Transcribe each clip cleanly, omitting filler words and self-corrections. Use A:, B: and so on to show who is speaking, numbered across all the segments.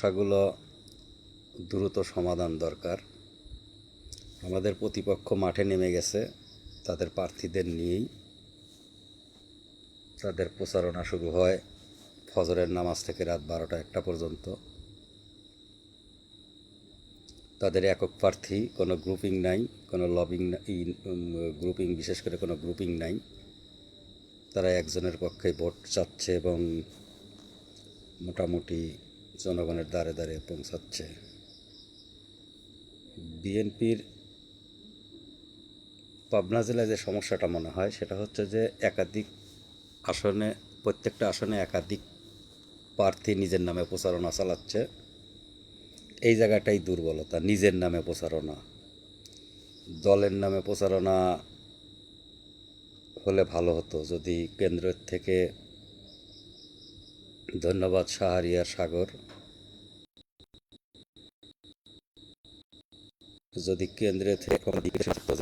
A: সমস্যাগুলো দ্রুত সমাধান দরকার। আমাদের প্রতিপক্ষ মাঠে নেমে গেছে তাদের প্রার্থীদের নিয়েই। তাদের প্রচারণা শুরু হয় ফজরের নামাজ থেকে রাত 12টা-1টা পর্যন্ত। তাদের একক প্রার্থী, কোনো গ্রুপিং নাই, কোনো লবিং গ্রুপিং, বিশেষ করে কোনো গ্রুপিং নাই। তারা একজনের পক্ষে ভোট চাচ্ছে এবং মোটামুটি জনগণের দ্বারে দ্বারে পৌঁছাচ্ছে। বিএনপির পাবনা জেলায় যে সমস্যাটা মনে হয় সেটা হচ্ছে যে একাধিক আসনে, প্রত্যেকটা আসনে একাধিক প্রার্থী নিজের নামে প্রচারণা চালাচ্ছে। এই জায়গাটাই দুর্বলতা, নিজের নামে প্রচারণা। দলের নামে প্রচারণা হলে ভালো হতো যদি কেন্দ্রের থেকে, ধন্যবাদ শাহরিয়ার সাগর, যদি কেন্দ্রে থেকে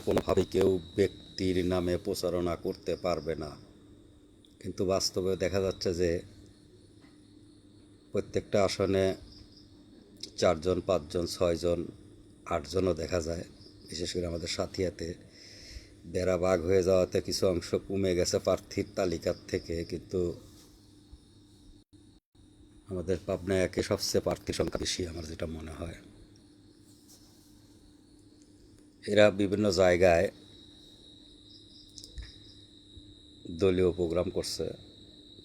A: কোনোভাবেই কেউ ব্যক্তির নামে প্রচারণা করতে পারবে না। কিন্তু বাস্তবে দেখা যাচ্ছে যে প্রত্যেকটা আসনে 4জন, 5জন, 6জন, 8জনও দেখা যায়। বিশেষ করে আমাদের সাথিয়াতে বেড়া বাঘ হয়ে যাওয়াতে কিছু অংশ কমে গেছে প্রার্থীর তালিকার থেকে, কিন্তু আমাদের পাবনায় একে সবচেয়ে প্রার্থীর সংখ্যা বেশি আমার যেটা মনে হয়। এরা বিভিন্ন জায়গায় দলীয় প্রোগ্রাম করছে।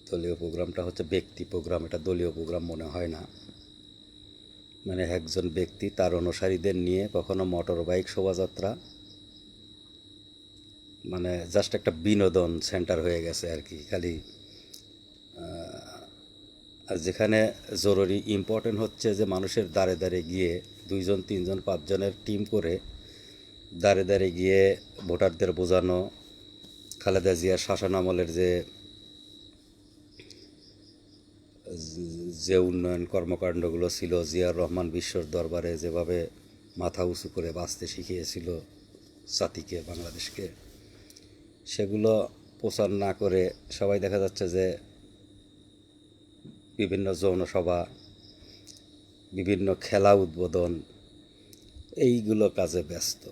A: দলীয় প্রোগ্রামটা হচ্ছে ব্যক্তি প্রোগ্রাম, এটা দলীয় প্রোগ্রাম মনে হয় না। মানে একজন ব্যক্তি তার অনুসারীদের নিয়ে কখনো মোটর বাইক শোভাযাত্রা, মানে জাস্ট একটা বিনোদন সেন্টার হয়ে গেছে আর কি। খালি আর যেখানে জরুরি ইম্পর্টেন্ট হচ্ছে যে মানুষের দ্বারে দ্বারে গিয়ে 2জন, 3জন, 5জনের টিম করে দ্বারে দ্বারে গিয়ে ভোটারদের বোঝানো। খালেদা জিয়ার শাসনামলের যে যে উন্নয়ন কর্মকাণ্ডগুলো ছিল, জিয়াউর রহমান বিশ্বর দরবারে যেভাবে মাথা উঁচু করে বাঁচতে শিখিয়েছিল জাতিকে, বাংলাদেশকে, সেগুলো প্রচার না করে সবাই দেখা যাচ্ছে যে বিভিন্ন যৌনসভা, বিভিন্ন খেলা উদ্বোধন, এইগুলো কাজে ব্যস্ত।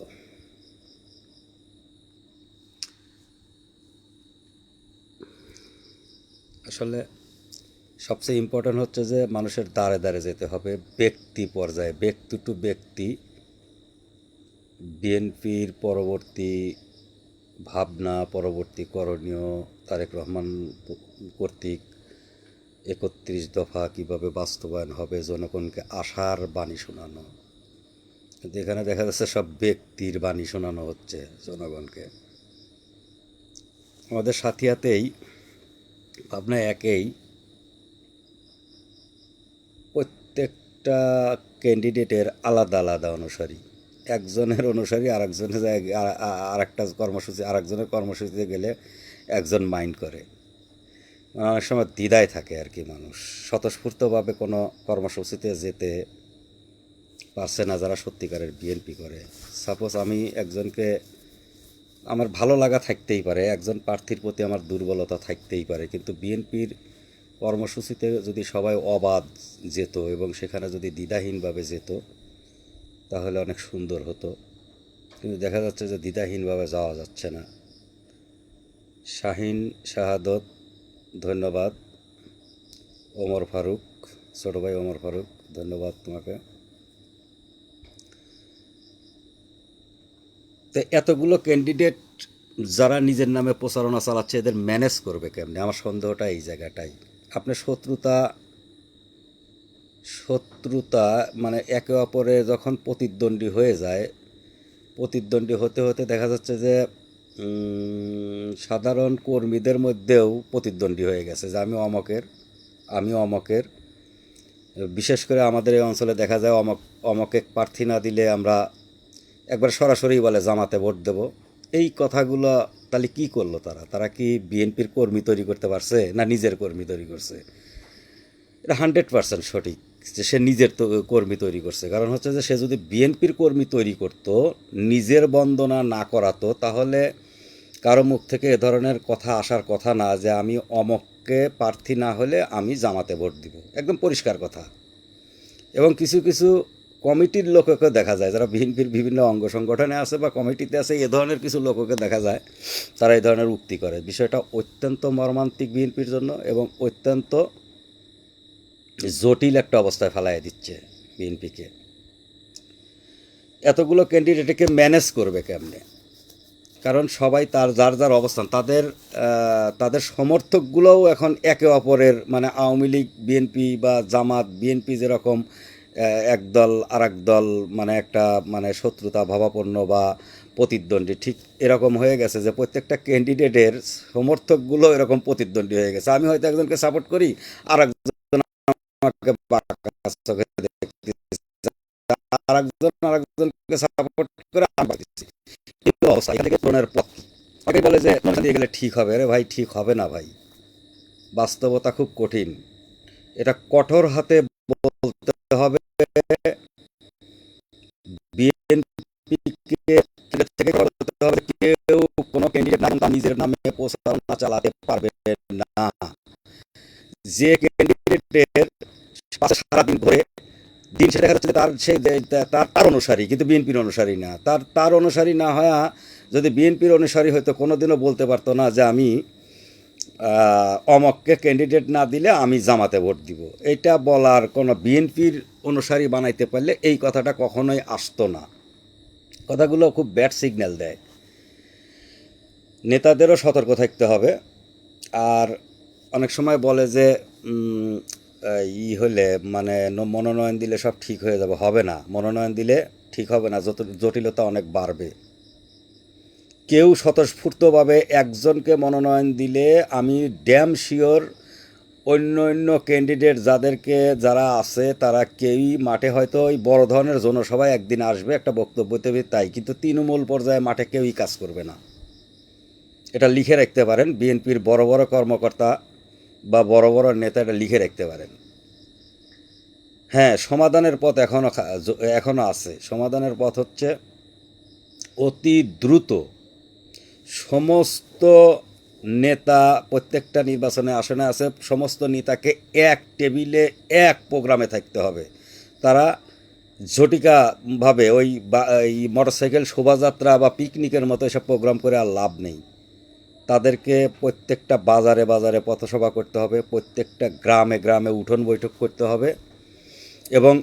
A: আসলে সবচেয়ে ইম্পর্ট্যান্ট হচ্ছে যে মানুষের দ্বারে দ্বারে যেতে হবে, ব্যক্তি পর্যায়ে, ব্যক্তি টু ব্যক্তি। বিএনপির পরবর্তী ভাবনা, পরবর্তী করণীয়, তারেক রহমান কর্তৃক 31 দফা কীভাবে বাস্তবায়ন হবে, জনগণকে আশার বাণী শোনানো। কিন্তু এখানে দেখা যাচ্ছে সব ব্যক্তির বাণী শোনানো হচ্ছে জনগণকে। আমাদের সাথিয়াতেই, ভাবনা একেই, প্রত্যেকটা ক্যান্ডিডেটের আলাদা আলাদা অনুসারী। একজনের অনুসারী আরেকজনের আরেকটা কর্মসূচি, আরেকজনের কর্মসূচিতে গেলে একজন মাইন্ড করে। অনেক সময় দ্বিধায় থাকে আর কি মানুষ, স্বতঃস্ফূর্তভাবে কোনো কর্মসূচিতে যেতে পারছে না যারা সত্যিকারের বিএনপি করে। সাপোজ আমি একজনকে, আমার ভালো লাগা থাকতেই পারে, একজন প্রার্থীর প্রতি আমার দুর্বলতা থাকতেই পারে, কিন্তু বিএনপির কর্মসূচিতে যদি সবাই অবাধ যেত এবং সেখানে যদি দ্বিধাহীনভাবে যেত তাহলে অনেক সুন্দর হতো। কিন্তু দেখা যাচ্ছে যে দ্বিধাহীনভাবে যাওয়া যাচ্ছে না। শাহিন শাহাদত, ধন্যবাদ। ওমর ফারুক, ছোটো ভাই ওমর ফারুক, ধন্যবাদ তোমাকে। তো এতগুলো ক্যান্ডিডেট যারা নিজের নামে প্রচারণা চালাচ্ছে, এদের ম্যানেজ করবে কেমনে? আমার সন্দেহটা এই জায়গাটাই। আপনার শত্রুতা, শত্রুতা মানে একে অপরে যখন প্রতিদ্বন্দ্বী হয়ে যায়, প্রতিদ্বন্দ্বী হতে হতে দেখা যাচ্ছে যে সাধারণ কর্মীদের মধ্যেও প্রতিদ্বন্দ্বী হয়ে গেছে যে আমি অমকের, আমি অমকের। বিশেষ করে আমাদের এই অঞ্চলে দেখা যায় অমকে প্রার্থী না দিলে আমরা একবার সরাসরি বলে জামাতে ভোট দেব। এই কথাগুলো তাহলে কি করলো তারা? তারা কি বিএনপির কর্মী তৈরি করতে পারছে না নিজের কর্মী তৈরি করছে? এটা 100% সঠিক যে সে নিজের কর্মী তৈরি করছে। কারণ হচ্ছে যে সে যদি বিএনপির কর্মী তৈরি করত, নিজের বন্দনা না করাতো, তাহলে কারো মুখ থেকে এ ধরনের কথা আসার কথা না যে আমি অমককে প্রার্থী না হলে আমি জামাতে ভোট দিব। একদম পরিষ্কার কথা। এবং কিছু কিছু কমিটির লোককে দেখা যায় যারা বিএনপির বিভিন্ন অঙ্গ সংগঠনে আছে বা কমিটিতে আছে, এ ধরনের কিছু লোককে দেখা যায় তারা এই ধরনের উক্তি করে। বিষয়টা অত্যন্ত মর্মান্তিক বিএনপির জন্য এবং অত্যন্ত জটিল একটা অবস্থায় ফেলায় দিচ্ছে বিএনপিকে। এতগুলো ক্যান্ডিডেটকে ম্যানেজ করবে কেমনে? কারণ সবাই তার যার যার অবস্থান, তাদের সমর্থকগুলোও এখন একে অপরের, মানে আওয়ামী লীগ বিএনপি বা জামাত বিএনপি যেরকম একদল আর এক দল, মানে একটা মানে শত্রুতা ভাবাপন্ন বা প্রতিদ্বন্দ্বী, ঠিক এরকম হয়ে গেছে যে প্রত্যেকটা ক্যান্ডিডেটের সমর্থকগুলো এরকম প্রতিদ্বন্দ্বী হয়ে গেছে। আমি হয়তো একজনকে সাপোর্ট করি, আর একজন আমাকে বাঁকা চোখে দেখতেছে, আরেকজনকে সাপোর্ট করে আমি দিচ্ছি। কিন্তু অবস্থা এখান থেকে পূরণের পথ আগে বলে যে দিয়ে গেলে ঠিক হবে। আরে ভাই, ঠিক হবে না ভাই, বাস্তবতা খুব কঠিন। এটা কঠোর হাতে বলতে হবে। বিএনপিকে থেকে করতে হবে, কেউ কোনো ক্যান্ডিডেট নাম তার নিজের নামে প্রচারণা চালাতে পারবে না। যে ক্যান্ডিডেটের পাশে সারাদিন ধরে দিন সে দেখা যাচ্ছে তার সে তার অনুসারী, কিন্তু বিএনপির অনুসারী না। তার অনুসারী না হয়, যদি বিএনপির অনুসারী হয়তো কোনোদিনও বলতে পারতো না যে আমি অমককে ক্যান্ডিডেট না দিলে আমি জামাতে ভোট দিব। এটা বলার কোনো, বিএনপির অনুসারী বানাইতে পারলে এই কথাটা কখনোই আসতো না। কথাগুলো খুব ব্যাড সিগন্যাল দেয়। নেতাদেরও সতর্ক থাকতে হবে। আর অনেক সময় বলে যে হলে মানে মনোনয়ন দিলে সব ঠিক হয়ে যাবে। হবে না, মনোনয়ন দিলে ঠিক হবে না, জটিলতা অনেক বাড়বে। কেউ স্বতঃস্ফূর্তভাবে একজনকে মনোনয়ন দিলে আমি ড্যাম শিওর অন্য অন্য ক্যান্ডিডেট যারা আছে তারা কেউই মাঠে, হয়তো ওই বড় ধরনের জনসভায় একদিন আসবে, একটা বক্তব্য দেবে, তাই, কিন্তু তৃণমূল পর্যায়ে মাঠে কেউই কাজ করবে না। এটা লিখে রাখতে পারেন, বিএনপির বড় বড় কর্মকর্তা বা বড় বড় নেতা এটা লিখে রাখতে পারেন। হ্যাঁ, সমাধানের পথ এখনও আছে। সমাধানের পথ হচ্ছে অতি দ্রুত সমস্ত নেতা, প্রত্যেকটা নির্বাচনে আসনে আছে, সমস্ত নেতাকে এক টেবিলে এক প্রোগ্রামে থাকতে হবে। তারা ঝটিকাভাবে এই মোটরসাইকেল শোভাযাত্রা বা পিকনিকের মতো এসব প্রোগ্রাম করে আর লাভ নেই। তাদেরকে প্রত্যেকটা বাজারে বাজারে পথসভা করতে হবে, প্রত্যেকটা গ্রামে গ্রামে উঠোন বৈঠক করতে হবে এবং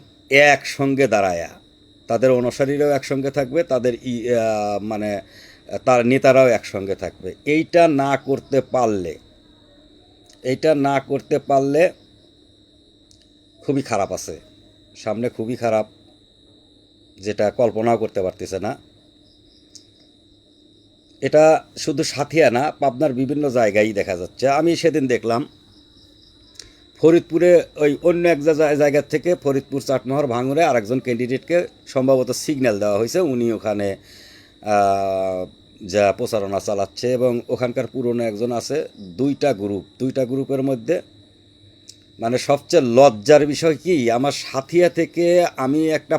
A: একসঙ্গে দাঁড়ায়া তাদের অনুসারীরাও একসঙ্গে থাকবে, তাদের মানে তার নেতারাও একসঙ্গে থাকবে। এইটা না করতে পারলে খুবই খারাপ আছে, সামনে খুবই খারাপ, যেটা কল্পনাও করতে পারতেছে না। এটা শুধু সাথিয়া না, পাবনার বিভিন্ন জায়গায় দেখা যাচ্ছে। আমি সেদিন দেখলাম ফরিদপুরে ওই অন্য এক জায়গার থেকে ফরিদপুর চাটমোহর ভাঙুরে আরেকজন ক্যান্ডিডেটকে সম্ভবত সিগন্যাল দেওয়া হয়েছে, উনি ওখানে যা প্রচারণা চালাচ্ছে এবং ওখানকার পুরনো একজন আছে। দুইটা গ্রুপের মধ্যে মানে সবচেয়ে লজ্জার বিষয় কি, আমার সাথিয়া থেকে আমি একটা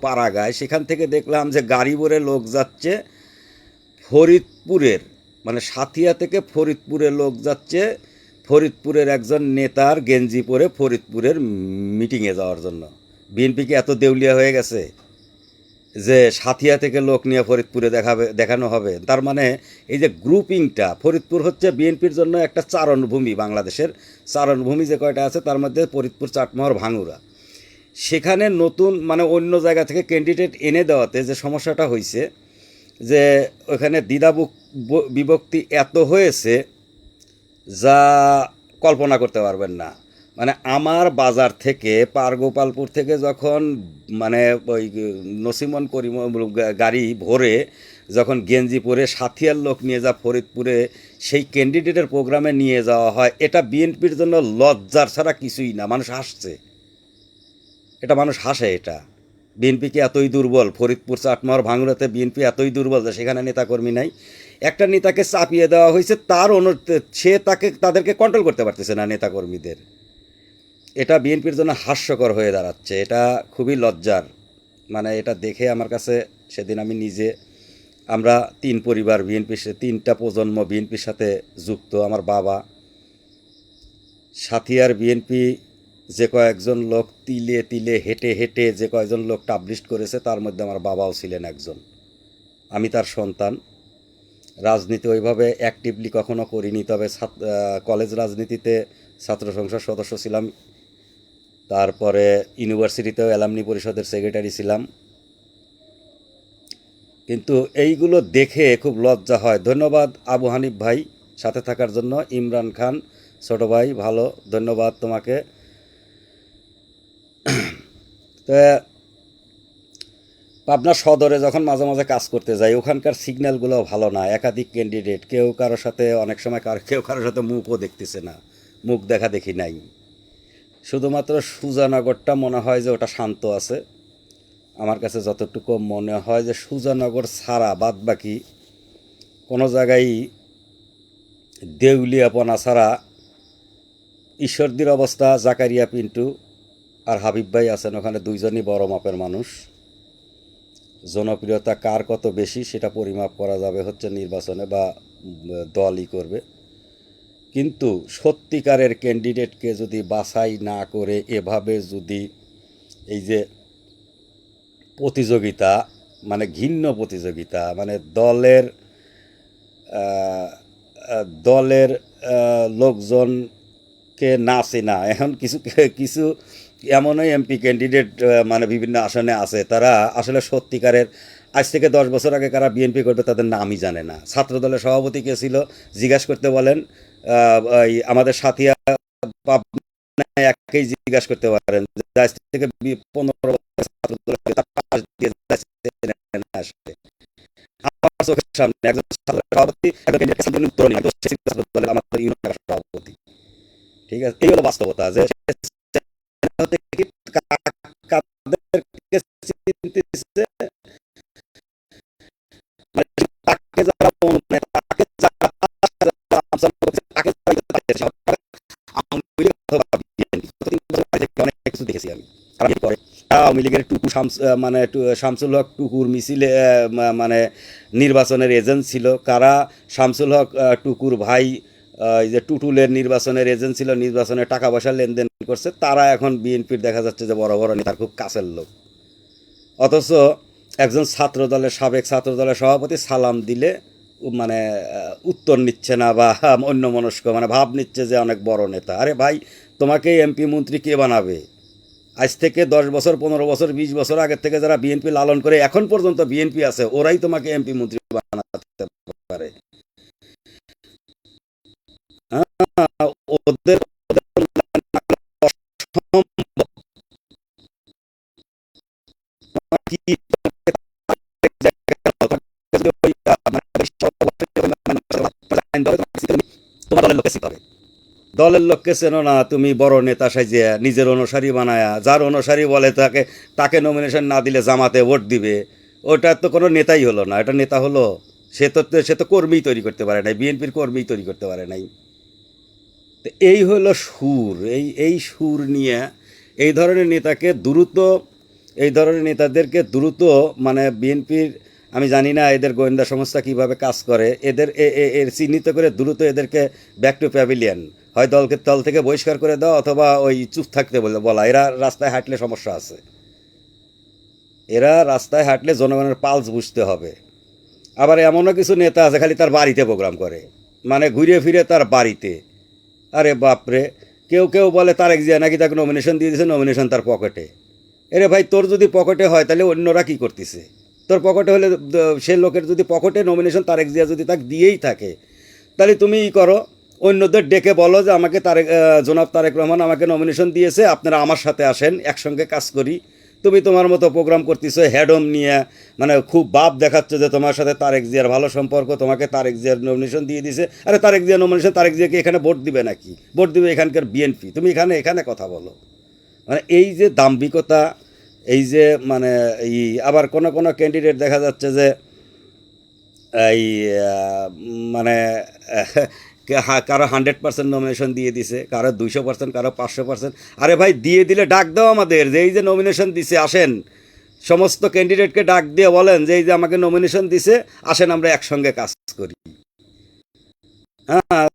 A: পাড়াগায়, সেখান থেকে দেখলাম যে গাড়ি ভরে লোক যাচ্ছে ফরিদপুরের, মানে সাথিয়া থেকে ফরিদপুরে লোক যাচ্ছে ফরিদপুরের একজন নেতার গেঞ্জি পরে ফরিদপুরের মিটিংয়ে যাওয়ার জন্য। বিএনপি কি এত দেউলিয়া হয়ে গেছে যে সাথিয়া থেকে লোক নিয়ে ফরিদপুরে দেখানো হবে? তার মানে এই যে গ্রুপিংটা, ফরিদপুর হচ্ছে বিএনপির জন্য একটা চারণভূমি, বাংলাদেশের চারণভূমি যে কয়টা আছে তার মধ্যে ফরিদপুর, চাটমোহর, ভাঙুরা। সেখানে নতুন মানে অন্য জায়গা থেকে ক্যান্ডিডেট এনে দেওয়াতে যে সমস্যাটা হয়েছে, যে ওখানে বিভক্তি এত হয়েছে যা কল্পনা করতে পারবেন না। মানে আমার বাজার থেকে পারগোপালপুর থেকে যখন মানে ওই নসিমন করিম গাড়ি ভরে যখন গেঞ্জি পরে সাথিয়ার লোক নিয়ে যা ফরিদপুরে সেই ক্যান্ডিডেটের প্রোগ্রামে নিয়ে যাওয়া হয়, এটা বিএনপির জন্য লজ্জার ছাড়া কিছুই না। মানুষ হাসছে, মানুষ হাসে। এটা বিএনপি কি এতই দুর্বল? ফরিদপুর, চাটমোহর, ভাঙুরাতে বিএনপি এতই দুর্বল যে সেখানে নেতাকর্মী নাই? একটা নেতাকে চাপিয়ে দেওয়া হয়েছে, সে তাদেরকে কন্ট্রোল করতে পারতেছে না নেতাকর্মীদের। এটা বিএনপির জন্য হাস্যকর হয়ে দাঁড়াচ্ছে। এটা খুবই লজ্জার। মানে এটা দেখে আমার কাছে, সেদিন আমি নিজে, আমরা তিন পরিবার তিনটা প্রজন্ম বিএনপির সাথে যুক্ত। আমার বাবা সাথিয়ার বিএনপি যে কয়েকজন লোক তিলে তিলে হেঁটে হেঁটে যে কয়েকজন লোক টাবলিশ করেছে তার মধ্যে আমার বাবাও ছিলেন একজন। আমি তার সন্তান। রাজনীতি ওইভাবে অ্যাক্টিভলি কখনো করিনি, তবে কলেজ রাজনীতিতে ছাত্র সংসদ সদস্য ছিলাম, তারপরে ইউনিভার্সিটিতেও অ্যালামনি পরিষদের সেক্রেটারি ছিলাম। কিন্তু এইগুলো দেখে খুব লজ্জা হয়। ধন্যবাদ আবু হানিফ ভাই সাথে থাকার জন্য। ইমরান খান ছোট ভাই, ভালো, ধন্যবাদ তোমাকে। তো পাবনা সদরে যখন মাঝে মাঝে কাজ করতে যাই, ওখানকার সিগন্যালগুলো ভালো না, একাধিক ক্যান্ডিডেট, কেউ কারোর সাথে, অনেক সময় কেউ কারোর সাথে মুখও দেখতেছে না, মুখ দেখা দেখি নাই। শুধুমাত্র সুজানগরটা মনে হয় যে ওটা শান্ত আছে। আমার কাছে যতটুকু মনে হয় যে সুজানগর ছাড়া বাদ বাকি কোনো জায়গায় দেউলিয়াপনা ছাড়া ঈশ্বরদীর অবস্থা, জাকারিয়া পিন্টু আর হাবিব ভাই আছেন ওখানে, দুইজনই বড় মাপের মানুষ। জনপ্রিয়তা কার কত বেশি সেটা পরিমাপ করা যাবে হচ্ছে নির্বাচনে, বা দলই করবে। কিন্তু সত্যিকারের ক্যান্ডিডেটকে যদি বাছাই না করে এভাবে যদি এই যে প্রতিযোগিতা, মানে ঘিন্ন প্রতিযোগিতা, মানে দলের লোকজনকে না চেনা, এখন কিছু কিছু এমনই এমপি ক্যান্ডিডেট মানে বিভিন্ন আসনে আছে, তারা আসলে সত্যিকারের, আজ থেকে 10 বছর আগে কারা বিএনপি করবে তাদের নামই জানে না। ছাত্র দলের সভাপতি কে ছিল জিজ্ঞাসা করতে বলেন, এই আমাদের সাথিয়া পাবনায় একেই জিজ্ঞাসা করতে পারেন যে আজ থেকে 15 বছর ছাত্র দলের তার পাশ দিয়ে যাচ্ছে না আসলে। আমার চোখের সামনে একজন ছাত্র সভাপতি, একজন ক্যান্ডিডেট উত্তরণী, একজন ছাত্র দলের আমাদের ইউনিয়নের সভাপতি। ঠিক আছে, এই হলো বাস্তবতা যে কাদেরকে চিনতেছে, মানে তাকে যারা মানে তাকে যারা তাকে আওয়ামী লীগ অথবা বিএনপি অনেক কিছু দেখেছি আমি। করে আওয়ামী লীগের টুকু মানে শামসুল হক টুকুর মিছিলে মানে নির্বাচনের এজেন্ট ছিল। কারা শামসুল হক টুকুর ভাই এই যে টুটুলের নির্বাচনের এজেন্ট ছিল, নির্বাচনে টাকা পয়সা লেনদেন করছে, তারা এখন বিএনপির দেখা যাচ্ছে যে বড় বড় নেতার খুব কাছের লোক। অথচ একজন সাবেক ছাত্র দলের সভাপতি সালাম দিলে মানে উত্তর নিচ্ছে না, বা অন্যমনস্ক, মানে ভাব নিচ্ছে যে অনেক বড় নেতা। আরে ভাই, তোমাকে এমপি মন্ত্রী কে বানাবে? আজ থেকে 10 বছর, 15 বছর, 20 বছর আগের থেকে যারা বিএনপি লালন করে এখন পর্যন্ত বিএনপি আছে, ওরাই তোমাকে এমপি মন্ত্রী বানাতে পারে। হ্যাঁ, ওদের কি তোমার দলের লোকে শিখাবে, দলের লোককে চেনো না তুমি, বড় নেতা সাজিয়া নিজের অনুসারী বানায়া, যার অনুসারী বলে তাকে তাকে নমিনেশন না দিলে জামাতে ভোট দিবে, ওটা তো কোনো নেতাই হলো না। এটা নেতা হলো? সে তো কর্মী তৈরি করতে পারে নাই, বিএনপির কর্মী তৈরি করতে পারে নাই। তো এই হলো সুর, এই সুর নিয়ে এই ধরনের নেতাকে দ্রুত, এই ধরনের নেতাদেরকে দ্রুত, মানে বিএনপির, আমি জানি না এদের গোয়েন্দা সংস্থা কিভাবে কাজ করে, এর চিহ্নিত করে দ্রুত এদেরকে ব্যাক টু প্যাভিলিয়ন, হয় দল থেকে বহিষ্কার করে দাও, অথবা ওই চুপ থাকতে বলা। এরা রাস্তায় হাঁটলে সমস্যা আছে, এরা রাস্তায় হাঁটলে জনগণের পালস বুঝতে হবে। আবার এমনও কিছু নেতা আছে খালি তার বাড়িতে প্রোগ্রাম করে, মানে ঘুরে ফিরে তার বাড়িতে। আরে বাপরে, কেউ কেউ বলে তারেক জিয়া নাকি তাকে নমিনেশন দিয়ে দিয়েছে, নমিনেশন তার পকেটে। এরে ভাই, তোর যদি পকেটে হয় তাহলে অন্যরা কি করতেছে? তোর পকেটে হলে, সে লোকের যদি পকেটে নমিনেশন তারেক জিয়া যদি তাকে দিয়েই থাকে, তাহলে তুমি ই করো, অন্যদের ডেকে বলো যে আমাকে জনাব তারেক রহমান আমাকে নমিনেশন দিয়েছে, আপনারা আমার সাথে আসেন, একসঙ্গে কাজ করি। তুমি তোমার মতো প্রোগ্রাম করতেছো হেডম নিয়ে, মানে খুব বাপ দেখাচ্ছ যে তোমার সাথে তারেক জিয়ার ভালো সম্পর্ক, তোমাকে তারেক জিয়ার নমিনেশন দিয়ে দিছে। আরে তারেক জিয়ার নমিনেশন, তারেক জিয়াকে এখানে ভোট দিবে নাকি? ভোট দিবে এখানকার বিএনপি। তুমি এখানে কথা বলো। মানে এই যে দাম্ভিকতা, এই যে মানে এই, আবার কোনো কোনো ক্যান্ডিডেট দেখা যাচ্ছে যে এই মানে কারো 100% নমিনেশন দিয়ে দিছে, কারো 200%, কারো 500%। আরে ভাই, দিয়ে দিলে ডাক দাও আমাদের, যে এই যে নমিনেশন দিছে আসেন, সমস্ত ক্যান্ডিডেটকে ডাক দিয়ে বলেন যে এই যে আমাকে নমিনেশন দিছে, আসেন আমরা একসঙ্গে কাজ করি। হ্যাঁ,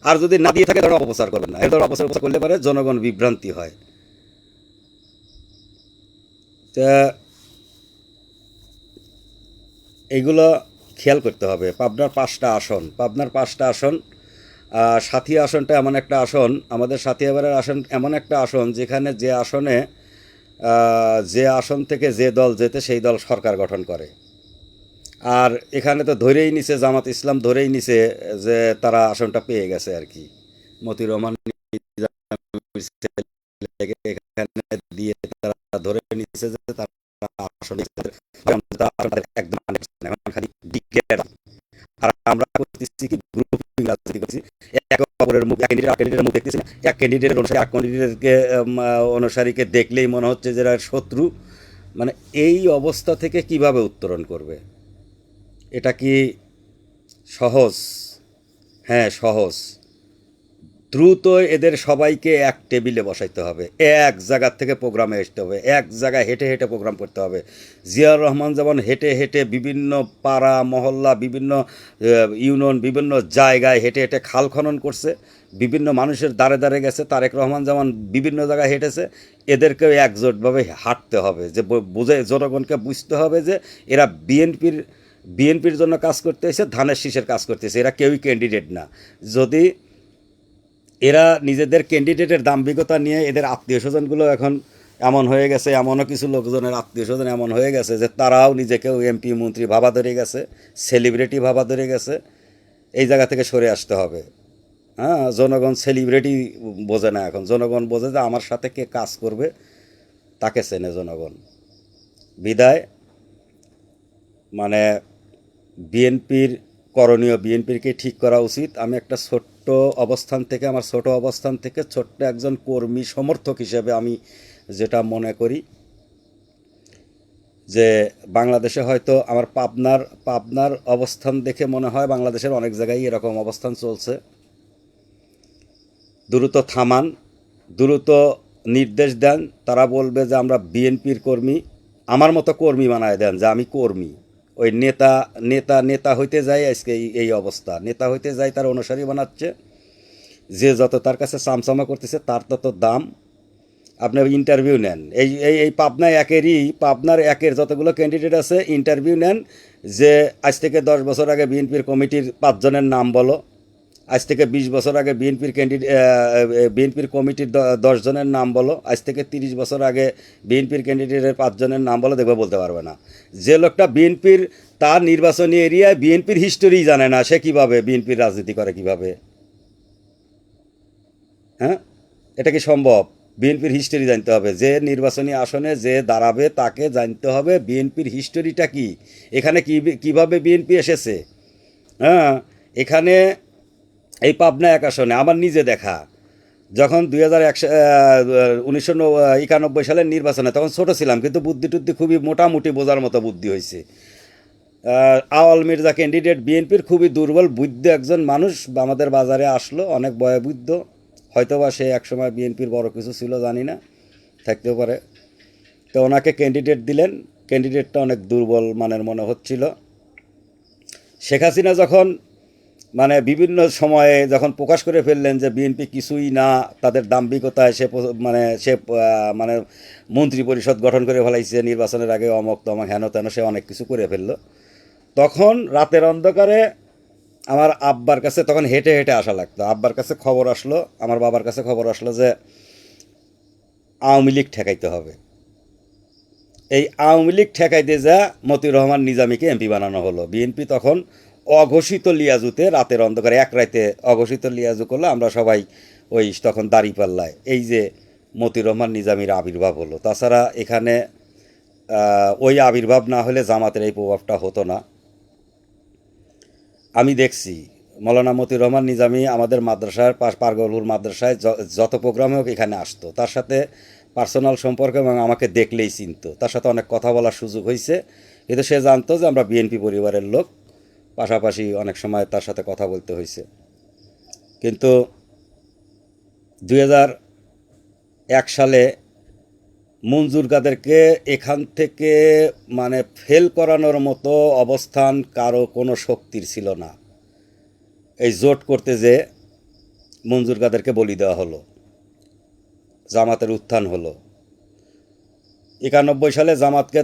A: আর যদি না দিয়ে থাকে তারা অপপ্রচার করবেন না, এর দ্বারা অপপ্রচার করলে পারে জনগণ বিভ্রান্তি হয়। তা এইগুলো খেয়াল করতে হবে। পাবনার 5টা আসন, সাথী আসনটা এমন একটা আসন, আমাদের সাথিয়াবাড়ের আসন এমন একটা আসন যেখানে যে আসন থেকে যে দল যেতে সেই দল সরকার গঠন করে। আর এখানে তো ধরেই নিছে, জামাত ইসলাম ধরেই নিছে যে তারা আসনটা পেয়ে গেছে আর কি। মতিউর রহমান নিজামীর ছেলেকে এখানে দিয়ে তারা ধরে নিছে যে তারা আসন একদম 100%, এখন খালি ডিক্লেয়ার। আর আমরা করতেছি কি, গ্রুপিং রাজনীতি করছি। এক অপরের মুখ, এক ক্যান্ডিডেটের মুখ দেখতেছি না, এক ক্যান্ডিডেটের অনুসারী এক ক্যান্ডিডেটকে অনুসারীকে দেখলেই মনে হচ্ছে যে এরা শত্রু। মানে এই অবস্থা থেকে কিভাবে উত্তরণ করবে? এটা কি সহজ? হ্যাঁ, সহজ। দ্রুত এদের সবাইকে এক টেবিলে বসাইতে হবে, এক জায়গার থেকে প্রোগ্রামে আসতে হবে, এক জায়গায় হেঁটে হেঁটে প্রোগ্রাম করতে হবে। জিয়াউর রহমান যেমন হেঁটে হেঁটে বিভিন্ন পাড়া মহল্লা, বিভিন্ন ইউনিয়ন, বিভিন্ন জায়গায় হেঁটে হেঁটে খাল খনন করছে, বিভিন্ন মানুষের দ্বারে দ্বারে গেছে, তারেক রহমান যেমন বিভিন্ন জায়গায় হেঁটেছে, এদেরকেও একজোটভাবে হাঁটতে হবে। যে বুঝে জনগণকে বুঝতে হবে যে এরা বিএনপির জন্য কাজ করতে এসে ধানের শীষের কাজ করতেছে, এরা কেউই ক্যান্ডিডেট না। যদি এরা নিজেদের ক্যান্ডিডেটের দাম্ভিকতা নিয়ে, এদের আত্মীয় স্বজনগুলো এখন এমন হয়ে গেছে, এমনও কিছু লোকজনের আত্মীয় স্বজন এমন হয়ে গেছে যে তারাও নিজেকেও এমপি মন্ত্রী ভাবা ধরে গেছে, সেলিব্রিটি ভাবা ধরে গেছে। এই জায়গা থেকে সরে আসতে হবে। হ্যাঁ, জনগণ সেলিব্রিটি বোঝে না এখন, জনগণ বোঝে যে আমার সাথে কে কাজ করবে তাকে চেনে জনগণ। বিদায় মানে বিএনপির করণীয়, বিএনপিরকে ঠিক করা উচিত। আমি একটা আমার ছোট অবস্থান থেকে ছোট্ট একজন কর্মী সমর্থক হিসেবে আমি যেটা মনে করি যে বাংলাদেশে হয়তো আমার পাবনার অবস্থান দেখে মনে হয় বাংলাদেশের অনেক জায়গায় এরকম অবস্থান চলছে। দ্রুত থামান, দ্রুত নির্দেশ দেন। তারা বলবে যে আমরা বিএনপির কর্মী, আমার মতো কর্মী বানায় দেন যে আমি কর্মী। ওই নেতা নেতা নেতা হইতে যায়, আজকে এই অবস্থা। নেতা হইতে যায়, তার অনুসারী বানাচ্ছে। যে যত তার কাছে চামচামা করতেছে তার তত দাম। আপনি ইন্টারভিউ নেন, এই পাবনার একের যতগুলো ক্যান্ডিডেট আছে ইন্টারভিউ নেন, যে আজ থেকে 10 বছর আগে বিএনপির কমিটির 5 জনের নাম বলো, আজ থেকে 20 বছর আগে বিএনপির কমিটির 10 জনের নাম বলো, আজ থেকে 30 বছর আগে বিএনপির ক্যান্ডিডেটের 5 জনের নাম বলো, দেখবে বলতে পারবে না। যে লোকটা তার নির্বাচনী এরিয়ায় বিএনপির হিস্টোরি জানে না, সে কিভাবে বিএনপির রাজনীতি করে কিভাবে? হ্যাঁ, এটা কি সম্ভব? বিএনপির হিস্টোরি জানতে হবে, যে নির্বাচনী আসনে যে দাঁড়াবে তাকে জানতে হবে বিএনপির হিস্টোরিটা কি, এখানে কিভাবে বিএনপি এসেছে। হ্যাঁ, এখানে এই পাবনা 1 আসনে আমার নিজে দেখা, যখন 1991 সালের নির্বাচনে, তখন ছোট ছিলাম কিন্তু বুদ্ধি টুদ্ধি খুবই মোটামুটি বোঝার মতো বুদ্ধি হয়েছে। আওয়াল মির্জা ক্যান্ডিডেট বিএনপির, খুবই দুর্বল বুদ্ধ একজন মানুষ আমাদের বাজারে আসলো, অনেক বয়োবৃদ্ধ, হয়তোবা সে একসময় বিএনপির বড় কিছু ছিল, জানি না, থাকতেও পারে। তো ওনাকে ক্যান্ডিডেট দিলেন, ক্যান্ডিডেটটা অনেক দুর্বল মানের মনে হচ্ছিল। শেখ হাসিনা যখন মানে বিভিন্ন সময়ে যখন প্রকাশ করে ফেললেন যে বিএনপি কিছুই না, তাদের দাম্ভিকতায় মানে মন্ত্রী পরিষদ গঠন করে ফেলাইছে নির্বাচনের আগে, অমক তমক হেন তেন, সে অনেক কিছু করে ফেললো। তখন রাতের অন্ধকারে আমার আব্বার কাছে, তখন হেঁটে হেঁটে আসা লাগতো, আব্বার কাছে খবর আসলো, আমার বাবার কাছে খবর আসলো যে আওয়ামী লীগ ঠেকাইতে হবে। এই আওয়ামী লীগ ঠেকাইতে যা মতিউর রহমান নিজামীকে এমপি বানানো হলো। বিএনপি তখন অঘোষিত লিয়াজুতে রাতের অন্ধকারে এক রাতে অঘোষিত লিয়াজু করলো, আমরা সবাই ওই তখন দাঁড়িপাল্লায়, এই যে মতিউর রহমান নিজামীর আবির্ভাব হলো। তাছাড়া এখানে ওই আবির্ভাব না হলে জামাতের এই প্রভাবটা হতো না। আমি দেখছি মৌলানা মতিউর রহমান নিজামী আমাদের মাদ্রাসার পারগলপুর মাদ্রাসায় যত প্রোগ্রামে হোক এখানে আসতো, তার সাথে পার্সোনাল সম্পর্ক, এবং আমাকে দেখলেই চিনতো, তার সাথে অনেক কথা বলার সুযোগ হয়েছে। কিন্তু সে জানতো যে আমরা বিএনপি পরিবারের লোক, পাশাপাশি অনেক সময় তার সাথে কথা বলতে হয়েছে। কিন্তু 2001 সালে মঞ্জুর কাদেরকে এখান থেকে মানে ফেল করানোর মতো অবস্থান কারো কোনো শক্তির ছিল না। এই জোট করতে যে মঞ্জুর কাদেরকে বলি দেওয়া হলো, জামাতের উত্থান হলো। সালে জামাতকে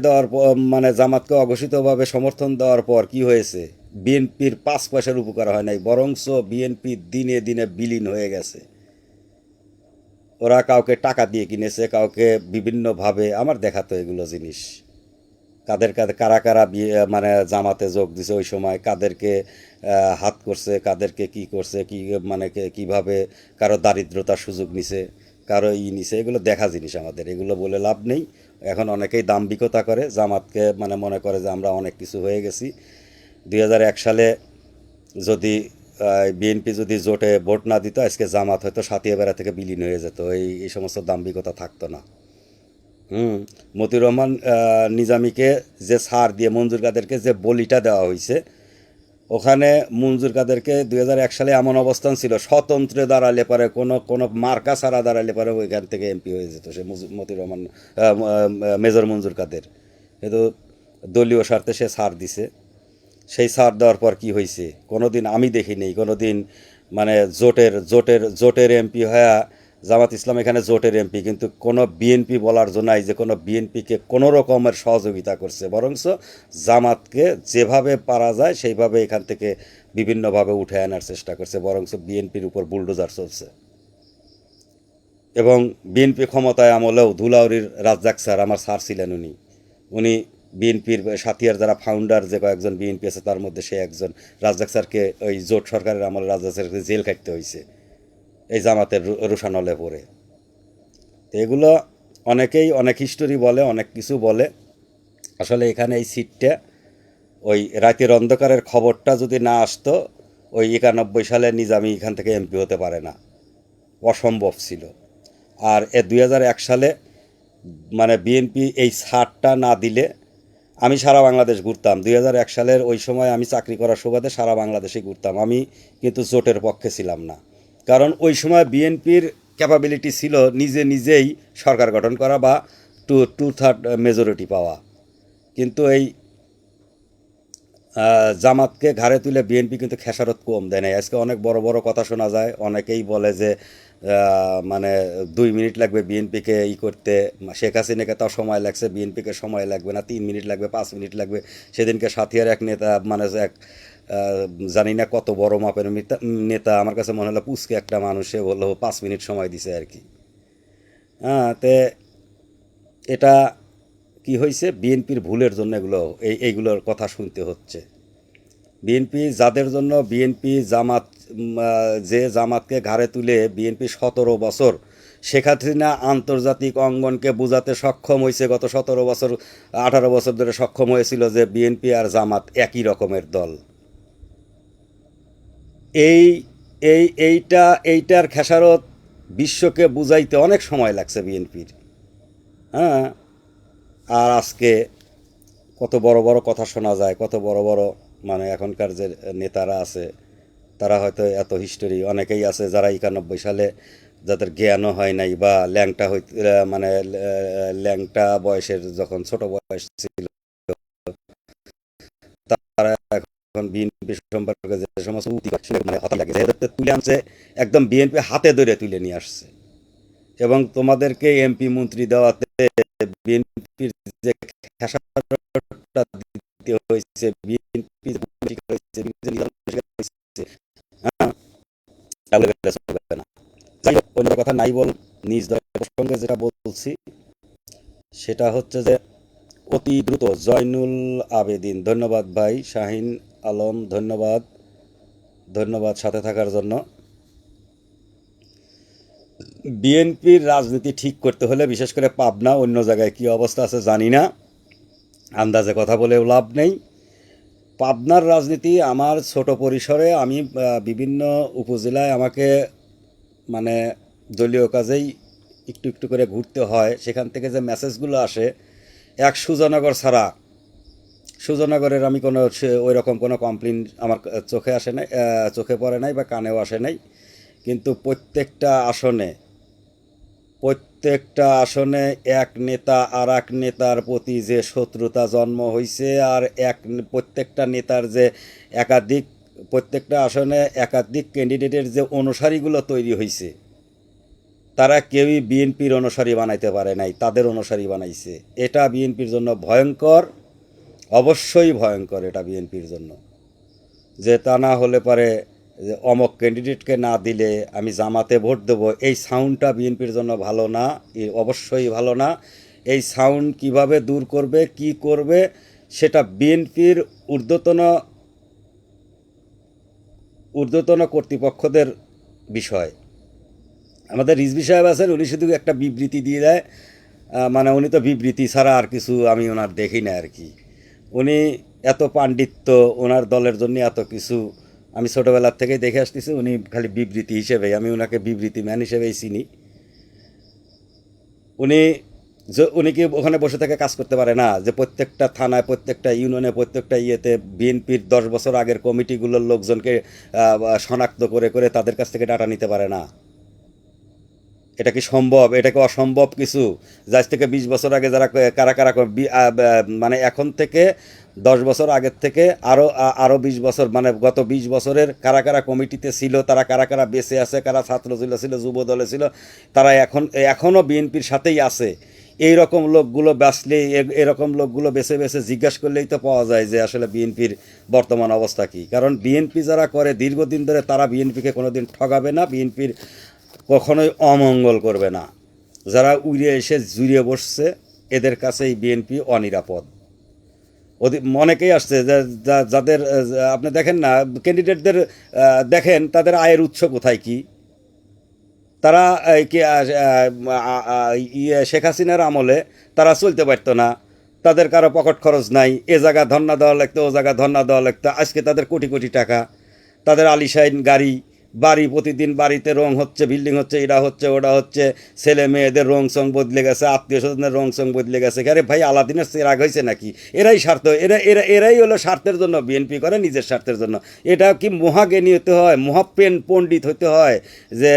A: মানে জামাতকে অঘোষিতভাবে সমর্থন দেওয়ার পর কি হয়েছে? বিএনপির 5 পয়সার উপকার হয় নাই, বরঞ্চ বিএনপি দিনে দিনে বিলীন হয়ে গেছে। ওরা কাউকে টাকা দিয়ে কিনেছে, কাউকে বিভিন্নভাবে, আমার দেখা তো এগুলো জিনিস, কাদের কাদের কারা কারা মানে জামাতে যোগ দিছে ওই সময়, কাদেরকে হাত করছে, কাদেরকে কি করছে, কি মানে কিভাবে কারো দারিদ্রতার সুযোগ নিছে, কারো নিছে, এগুলো দেখা জিনিস আমাদের, এগুলো বলে লাভ নেই। এখন অনেকেই দাম্ভিকতা করে, জামাতকে মানে মনে করে যে আমরা অনেক কিছু হয়ে গেছি। 2001 সালে যদি বিএনপি যদি জোটে ভোট না দিত, আজকে জামাত হয়তো সাতিয়াবেড়া থেকে বিলীন হয়ে যেত, এই সমস্ত দাম্ভিকতা থাকতো না। মতিউর রহমান নিজামীকে যে ছাড় দিয়ে মঞ্জুর কাদেরকে যে বলিটা দেওয়া হয়েছে, ওখানে মঞ্জুর কাদেরকে 2001 সালে এমন অবস্থান ছিল, স্বতন্ত্রে দাঁড়ালে পরে কোনো কোনো মার্কা ছাড়া দাঁড়ালে পরে ওইখান থেকে এমপি হয়ে যেত সে, মতিউর রহমান মেজর মঞ্জুর কাদের। কিন্তু দলীয় স্বার্থে সে ছাড় দিছে। সেই ছাড় দেওয়ার পর কি হয়েছে কোনো দিন আমি দেখিনি, কোনো দিন মানে জোটের এমপি হয়ে জামাত ইসলাম এখানে জোটের এমপি, কিন্তু কোনো বিএনপি বলার জন্য নাই যে কোনো বিএনপিকে কোনো রকমের সহযোগিতা করছে, বরঞ্চ জামাতকে যেভাবে পারা যায় সেইভাবে এখান থেকে বিভিন্নভাবে উঠে আনার চেষ্টা করছে, বরঞ্চ বিএনপির উপর বুলডোজার চলছে। এবং বিএনপি ক্ষমতায় আমলেও ধুলাউড়ির রাজ্জাক স্যার, আমার স্যার ছিলেন উনি, উনি বিএনপির সাথিয়ার যারা ফাউন্ডার যে কয়েকজন বিএনপি আছে তার মধ্যে সে একজন। রাজ্জাক স্যারকে ওই জোট সরকারের আমলে রাজ্জাক স্যারকে জেল কাটতে হয়েছে এই জামাতের রোষানলে পড়ে। তো এগুলো অনেকেই অনেক হিস্টোরি বলে, অনেক কিছু বলে। আসলে এখানে এই সিটটা, ওই রাতের অন্ধকারের খবরটা যদি না আসতো, ওই 91 সালে নিজামী এখান থেকে এমপি হতে পারে না, অসম্ভব ছিল। আর 2001 সালে মানে বিএনপি এই ছাড়টা না দিলে আমি সারা বাংলাদেশ ঘুরতাম। 2001 সালের ওই সময় আমি চাকরি করার সুবাদে সারা বাংলাদেশে ঘুরতাম, আমি কিন্তু জোটের পক্ষে ছিলাম না। কারণ ওই সময় বিএনপির ক্যাপাবিলিটি ছিল নিজেই সরকার গঠন করা বা টু থার্ড মেজরিটি পাওয়া। কিন্তু এই জামাতকে ঘাড়ে তুলে বিএনপি কিন্তু খেসারত কম দেয় নাই। আজকে অনেক বড় বড় কথা শোনা যায়, অনেকেই বলে যে মানে 2 মিনিট লাগবে বিএনপিকে করতে, শেখ হাসিনাকে তাও সময় লাগছে, বিএনপিকে সময় লাগবে না, 3 মিনিট লাগবে, 5 মিনিট লাগবে। সেদিনকে সাথিয়ার এক নেতা, মানে এক জানি না কত বড় মাপের নেতা, আমার কাছে মনে হলো পুচকে একটা মানুষে বললো 5 মিনিট সময় দিছে আর কি। হ্যাঁ, এটা কি হয়েছে, বিএনপির ভুলের জন্য এগুলো, এইগুলোর কথা শুনতে হচ্ছে। বিএনপি যাদের জন্য, বিএনপি জামাত, যে জামাতকে ঘাড়ে তুলে বিএনপি 17 বছর শেখ হাসিনা আন্তর্জাতিক অঙ্গনকে বোঝাতে সক্ষম হয়েছে, গত 17 বছর 18 বছর ধরে সক্ষম হয়েছিল যে বিএনপি আর জামাত একই রকমের দল। এই এইটার খেসারত বিশ্বকে বুঝাইতে অনেক সময় লাগছে বিএনপির। হ্যাঁ, আর আজকে কত বড় বড় কথা শোনা যায়, কত বড় বড় মানে এখনকার যে নেতারা আছে তারা হয়তো এত হিস্টোরি, অনেকেই আছে যারা 91 সালে যাদের জ্ঞানও হয় নাই বা ল্যাংটা মানে ল্যাংটা বয়সের, যখন ছোট বয়স ছিল, তারা এখন বিএনপি সম্পর্কে যে সমস্ত মানে হতা লাগে এদেরকে তুলে আনছে, একদম বিএনপি হাতে ধরে তুলে নিয়ে আসছে। এবং তোমাদেরকে এমপি মন্ত্রী দেওয়াতে বিএনপির যে খেসারতটা দিতে হয়েছে, বিএনপি হয়েছে, হ্যাঁ, না। যাই হোক, অন্য কথা নাই বল, নিজ দলের প্রসঙ্গে যেটা বলছি সেটা হচ্ছে যে অতি দ্রুত জয়নুল আবেদিন, ধন্যবাদ ভাই। শাহিন আলম, ধন্যবাদ, ধন্যবাদ সাথে থাকার জন্য। বিএনপির রাজনীতি ঠিক করতে হলে, বিশেষ করে পাবনা, অন্য জায়গায় কী অবস্থা আছে জানি না, আন্দাজে কথা বলেও লাভ নেই। পাবনার রাজনীতি আমার ছোট পরিসরে, আমি বিভিন্ন উপজেলায় আমাকে মানে দলীয় কাজেই একটু একটু করে ঘুরতে হয়, সেখান থেকে যে মেসেজগুলো আসে, এক সুজানগর ছাড়া, সুজানগরের আমি কোনো ওই রকম কোনো কমপ্লেন আমার চোখে আসে নাই, চোখে পড়ে নাই বা কানেও আসে নাই। কিন্তু প্রত্যেকটা আসনে এক নেতা আর এক নেতার প্রতি যে শত্রুতা জন্ম হয়েছে, আর প্রত্যেকটা নেতার যে একাধিক, প্রত্যেকটা আসনে একাধিক ক্যান্ডিডেটের যে অনুসারীগুলো তৈরি হয়েছে, তারা কেউই বিএনপির অনুসারী বানাইতে পারে নাই, তাদের অনুসারী বানাইছে। এটা বিএনপির জন্য ভয়ঙ্কর, অবশ্যই ভয়ঙ্কর এটা বিএনপির জন্য। যে তা না হলে পারে যে অমক ক্যান্ডিডেটকে না দিলে আমি জামাতে ভোট দেবো, এই সাউন্ডটা বিএনপির জন্য ভালো না, অবশ্যই ভালো না। এই সাউন্ড কিভাবে দূর করবে, কি করবে, সেটা বিএনপির ঊর্ধ্বতন কর্তৃপক্ষদের বিষয়। আমাদের রিজভী সাহেব আছেন, উনি শুধু একটা বিবৃতি দিয়ে দেয়, মানে উনি তো বিবৃতি ছাড়া আর কিছু আমি ওনার দেখি না আর কি। উনি এত পাণ্ডিত্য, ওনার দলের জন্য এত কিছু আমি ছোটোবেলার থেকেই দেখে আসতেছি। উনি খালি বিবৃতি হিসেবেই, আমি ওনাকে বিবৃতি ম্যান হিসেবেই চিনি। উনি উনি কি ওখানে বসে থেকে কাজ করতে পারে না? যে প্রত্যেকটা থানায়, প্রত্যেকটা ইউনিয়নে, প্রত্যেকটা ইয়েতে বিএনপির 10 বছর আগের কমিটিগুলোর লোকজনকে শনাক্ত করে করে তাদের কাছ থেকে ডাটা নিতে পারে না? এটা কি সম্ভব? এটা কি অসম্ভব কিছু? আজ থেকে 20 বছর আগে যারা কারা কারা মানে এখন থেকে 10 বছর আগের থেকে আরও 20 বছর, মানে গত 20 বছরের কারা কারা কমিটিতে ছিল, তারা কারা কারা বেঁচে আছে, কারা ছাত্র ছিল, যুব দলে ছিল, তারা এখনও বিএনপির সাথেই আছে। এই রকম লোকগুলো বাঁচলেই, এরকম লোকগুলো বেছে বেছে জিজ্ঞাসা করলেই তো পাওয়া যায় যে আসলে বিএনপির বর্তমান অবস্থা কী। কারণ বিএনপি যারা করে দীর্ঘদিন ধরে, তারা বিএনপিকে কোনোদিন ঠকাবে না, বিএনপির কখনোই অমঙ্গল করবে না। যারা উড়ে এসে জুড়িয়ে বসছে, এদের কাছেই বিএনপি অনিরাপদ। অনেকেই আসছে যাদের আপনি দেখেন না, ক্যান্ডিডেটদের দেখেন তাদের আয়ের উৎস কোথায় কি। তারা শেখ হাসিনার আমলে তারা চলতে পারতো না, তাদের কারো পকেট খরচ নাই, এ জায়গা ধর্না দেওয়া লাগতো, ও জায়গা ধর্না দেওয়া লাগতো। আজকে তাদের কোটি কোটি টাকা, তাদের আলিশাইন গাড়ি, বাড়ি, প্রতিদিন বাড়িতে রং হচ্ছে, বিল্ডিং হচ্ছে, এটা হচ্ছে, ওটা হচ্ছে, ছেলে মেয়েদের রং সং বদলে গেছে, আত্মীয় স্বজনের রং সং বদলে গেছে। আরে ভাই, আলাদিনের রাগ হয়েছে নাকি? এরাই স্বার্থ, এরাই হলো স্বার্থের জন্য বিএনপি করে, নিজের স্বার্থের জন্য। এটা কি মহাজ্ঞানী হতে হয়, পণ্ডিত হতে হয় যে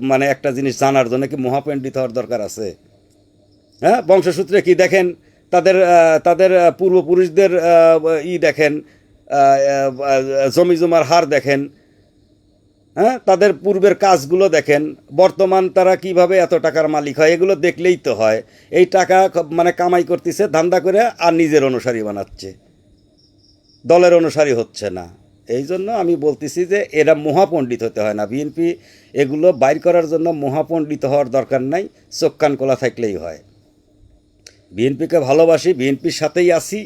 A: মানে একটা জিনিস জানার জন্য কি মহাপণ্ডিত হওয়ার দরকার আছে? হ্যাঁ, বংশসূত্রে কি দেখেন, তাদের তাদের পূর্বপুরুষদের দেখেন, জমি জমার হার দেখেন, হ্যাঁ, তাদের পূর্বের কাজগুলো দেখেন, বর্তমান তারা কিভাবে এত টাকার মালিক হয়, এগুলো দেখলেই তো হয়। এই টাকা মানে কামাই করতেছে ধান্দা করে, আর নিজের অনুসারী বানাচ্ছে, দলের অনুসারী হচ্ছে না। এই জন্য আমি বলতেছি যে এরা মহাপণ্ডিত হতে হয় না। বিএনপি এগুলো বাইর করার জন্য মহাপণ্ডিত হওয়ার দরকার নাই, চোখ কান খোলা থাকলেই হয়। বিএনপিকে ভালোবাসি, বিএনপির সাথেই আছি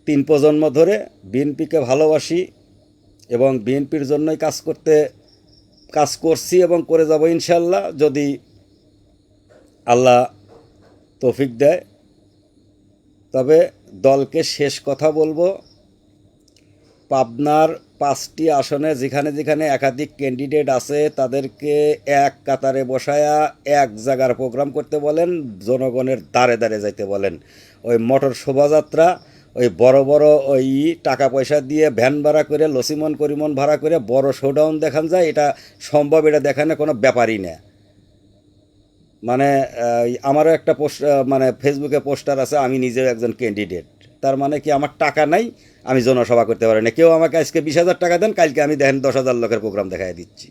A: 3 প্রজন্ম ধরে, বিএনপিকে ভালোবাসি এবং বিএনপির জন্যই কাজ করছি এবং করে যাব ইনশাল্লাহ, যদি আল্লাহ তৌফিক দেয়। তবে দলকে শেষ কথা বলবো, পাবনার 5টি আসনে যেখানে যেখানে একাধিক ক্যান্ডিডেট আছে, তাদেরকে এক কাতারে বসায়া এক জায়গার প্রোগ্রাম করতে বলেন, জনগণের দ্বারে দ্বারে যাইতে বলেন। ওই মোটর শোভাযাত্রা, ওই বড় বড় ওই টাকা পয়সা দিয়ে ভ্যান ভাড়া করে, লসিমন করিমন ভাড়া করে বড় শোডাউন দেখান যায়, এটা সম্ভব, এটা দেখানো কোনো ব্যাপারই না। মানে আমারও একটা মানে ফেসবুকে পোস্টার আছে, আমি নিজেও একজন ক্যান্ডিডেট। তার মানে কি আমার টাকা নাই, আমি জনসভা করতে পারি না। কেউ আমাকে আজকে 20,000 টাকা দেন, কালকে আমি দেখেন 10,000 লোকের প্রোগ্রাম দেখাই দিচ্ছি।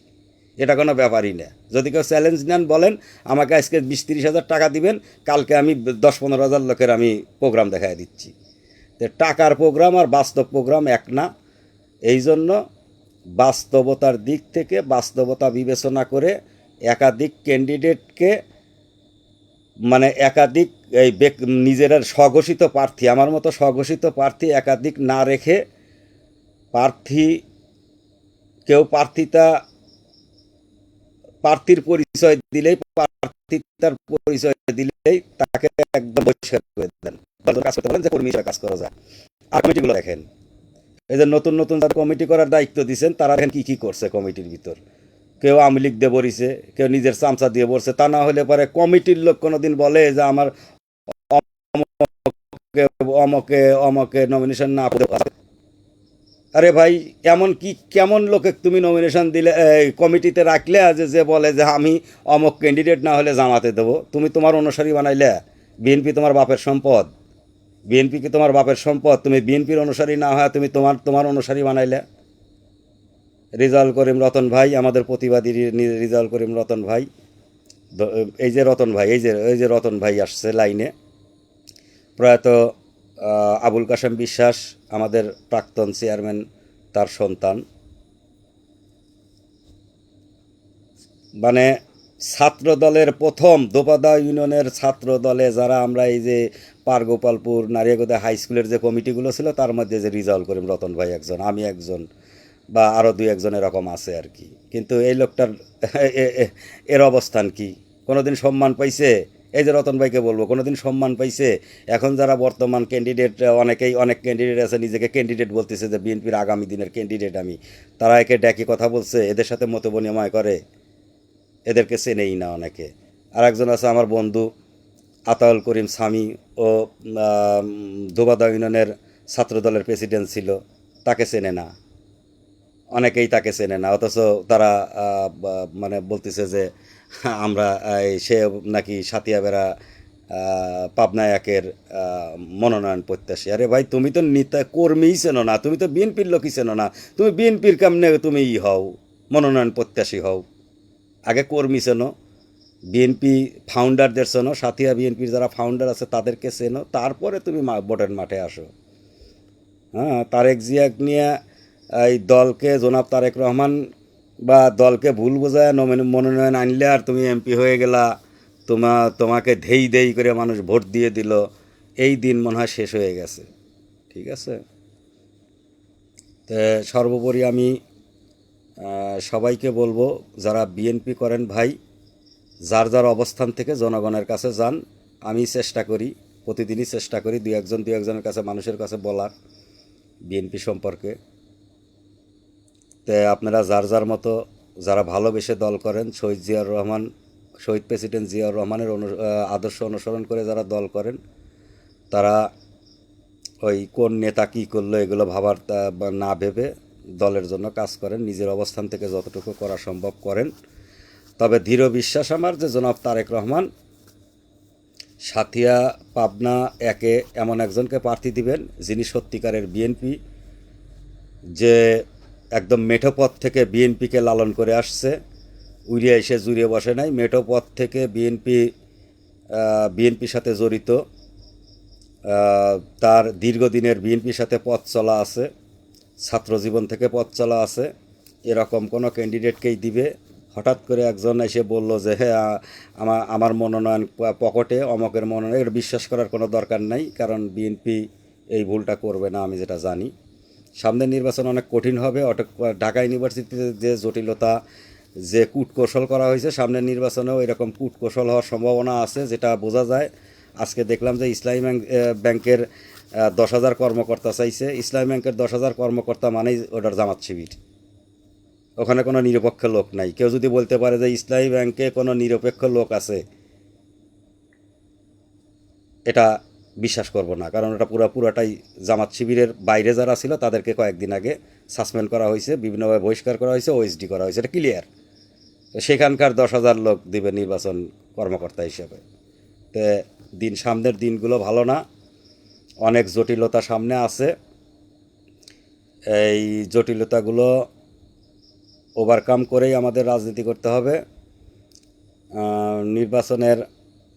A: এটা কোনো ব্যাপারই না। যদি কেউ চ্যালেঞ্জ নেন, বলেন আমাকে আজকে 20-30 হাজার টাকা দিবেন, কালকে আমি 10-15 হাজার লোকের আমি প্রোগ্রাম দেখাই দিচ্ছি। তো টাকার প্রোগ্রাম আর বাস্তব প্রোগ্রাম এক না। এই জন্য বাস্তবতার দিক থেকে, বাস্তবতা বিবেচনা করে একাধিক ক্যান্ডিডেটকে, মানে একাধিক এই নিজের স্বঘোষিত প্রার্থী, আমার মতো স্বঘোষিত প্রার্থী একাধিক না রেখে, প্রার্থী কেউ প্রার্থীর পরিচয় দিলেই, প্রার্থিতার পরিচয় দিলেই তাকে একদম বহিষ্কার করে দেন। কাজ করতে পারেন যে কর্মী হিসেবে কাজ করা যায়। আর কমিটিগুলো দেখেন, এই যে নতুন নতুন যারা কমিটি করার দায়িত্ব দিচ্ছেন, তারা দেখেন কী কী করছে কমিটির ভিতর। কেউ আওয়ামী লীগ দিয়ে বসিছে, কেউ নিজের চামচা দিয়ে বসছে। তা না হলে পরে কমিটির লোক কোনোদিন বলে যে আমার অমকে অমকে নমিনেশন না পেতে। আরে ভাই, এমন কি কেমন লোকে তুমি নমিনেশন দিলে, কমিটিতে রাখলে যে বলে যে আমি অমক ক্যান্ডিডেট না হলে জামাতে দেবো? তুমি তোমার অনুসারী বানাইলে? বিএনপি তোমার বাপের সম্পদ? বিএনপি কি তোমার বাপের সম্পদ? তুমি বিএনপির অনুসারী না হয় তুমি তোমার অনুসারী বানাইলে? রেজাউল করিম রতন ভাই, আমাদের প্রতিবাদী রেজাউল করিম রতন ভাই, এই যে রতন ভাই, এই যে রতন ভাই আসছে লাইনে, প্রয়াত আবুল কাশেম বিশ্বাস, আমাদের প্রাক্তন চেয়ারম্যান, তার সন্তান। মানে ছাত্র দলের প্রথম দোপাদা ইউনিয়নের ছাত্র দলে যারা আমরা এই যে পারগোপালপুর নারিয়াগোদা হাই স্কুলের যে কমিটিগুলো ছিল তার মধ্যে যে রিজাউল করিম রতন ভাই একজন, আমি একজন, বা আরও দুই একজন এরকম আছে আর কি। কিন্তু এই লোকটার এর অবস্থান কি? কোনোদিন সম্মান পাইছে? এই যে রতন ভাইকে বলবো, কোনোদিন সম্মান পাইছে? এখন যারা বর্তমান ক্যান্ডিডেট, অনেক ক্যান্ডিডেট আছে নিজেকে ক্যান্ডিডেট বলতেছে যে বিএনপির আগামী দিনের ক্যান্ডিডেট আমি, তারা একে ডেকে কথা বলছে, এদের সাথে মত বিনিময় করে, এদেরকে চেনেই না অনেকে। আর একজন আছে আমার বন্ধু আতাউল করিম স্বামী, ও দোবাদা ইউনিয়নের ছাত্রদলের প্রেসিডেন্ট ছিল, তাকে চেনে না, অনেকেই তাকে চেনে না, অথচ তারা মানে বলতেছে যে আমরা সে নাকি সাতিয়া বেড়া পাবনা একের মনোনয়ন প্রত্যাশী। আরে ভাই, তুমি তো নেতা কর্মীই চেনো না, তুমি তো বিএনপির লোকই চেনো না, তুমি বিএনপির কেমনে তুমি হও মনোনয়ন প্রত্যাশী হও? আগে কর্মী চেনো, বিএনপি ফাউন্ডারদের চেনো, সাথিয়া বিএনপির যারা ফাউন্ডার আছে তাদেরকে চেনো, তারপরে তুমি ভোটের মাঠে আসো। হ্যাঁ, তারেক জিয়া নিয়ে এই দলকে, জনাব তারেক রহমান বা দলকে ভুল বোঝায় মনোনয়ন আনলে আর তুমি এমপি হয়ে গেলা, তোমাকে ধেই দেই করে মানুষ ভোট দিয়ে দিল, এই দিন মনে হয় শেষ হয়ে গেছে। ঠিক আছে, তো সর্বোপরি আমি সবাইকে বলবো, যারা বিএনপি করেন ভাই, যার যার অবস্থান থেকে জনগণের কাছে যান। আমি চেষ্টা করি, প্রতিদিনই চেষ্টা করি দু একজনের কাছে, মানুষের কাছে বলার বিএনপি সম্পর্কে। তো আপনারা যার যার মতো, যারা ভালোবেসে দল করেন, শহীদ প্রেসিডেন্ট জিয়াউর রহমানের আদর্শ অনুসরণ করে যারা দল করেন, তারা ওই কোন নেতা কী করলো এগুলো ভাবার না ভেবে দলের জন্য কাজ করেন, নিজের অবস্থান থেকে যতটুকু করা সম্ভব করেন। তবে দৃঢ় বিশ্বাস আমার যে জনাব তারেক রহমান সাথিয়া পাবনা একে এমন একজনকে প্রার্থী দিবেন যিনি সত্যিকারের বিএনপি, যে একদম মেঠো পথ থেকে বিএনপিকে লালন করে আসছে, উড়িয়ে এসে জুড়িয়ে বসে নাই, মেঠো পথ থেকে বিএনপির সাথে জড়িত, তার দীর্ঘদিনের বিএনপির সাথে পথ চলা আছে, ছাত্র জীবন থেকে পথ চলা আছে, এরকম কোনো ক্যান্ডিডেটকেই দিবে। হঠাৎ করে একজন এসে বলল যে হ্যাঁ আমার মনোনয়ন পকেটে, অমকের মনোনয়ন, এটা বিশ্বাস করার কোনো দরকার নাই, কারণ বিএনপি এই ভুলটা করবে না, আমি যেটা জানি। সামনের নির্বাচন অনেক কঠিন হবে। ঢাকা ইউনিভার্সিটিতে যে জটিলতা, যে কূটকৌশল করা হয়েছে, সামনের নির্বাচনেও এরকম কূটকৌশল হওয়ার সম্ভাবনা আছে, যেটা বোঝা যায়। আজকে দেখলাম যে ইসলামী ব্যাংকের 10,000 কর্মকর্তা চাইছে। ইসলামী ব্যাংকের 10,000 কর্মকর্তা মানেই ওটার জামাত শিবির, ওখানে কোনো নিরপেক্ষ লোক নাই। কেউ যদি বলতে পারে যে ইসলামী ব্যাংকে কোনো নিরপেক্ষ লোক আছে, এটা বিশ্বাস করব না, কারণ এটা পুরাটাই জামাত শিবিরের বাইরে যারা ছিল তাদেরকে কয়েকদিন আগে সাসপেন্ড করা হয়েছে, বিভিন্নভাবে বহিষ্কার করা হয়েছে, ওএসডি করা হয়েছে, এটা ক্লিয়ার। তো সেখানকার 10,000 লোক দিবে নির্বাচন কর্মকর্তা হিসেবে। তো সামনের দিনগুলো ভালো না, অনেক জটিলতা সামনে আছে। এই জটিলতাগুলো ওভারকাম করেই আমাদের রাজনীতি করতে হবে। নির্বাচনের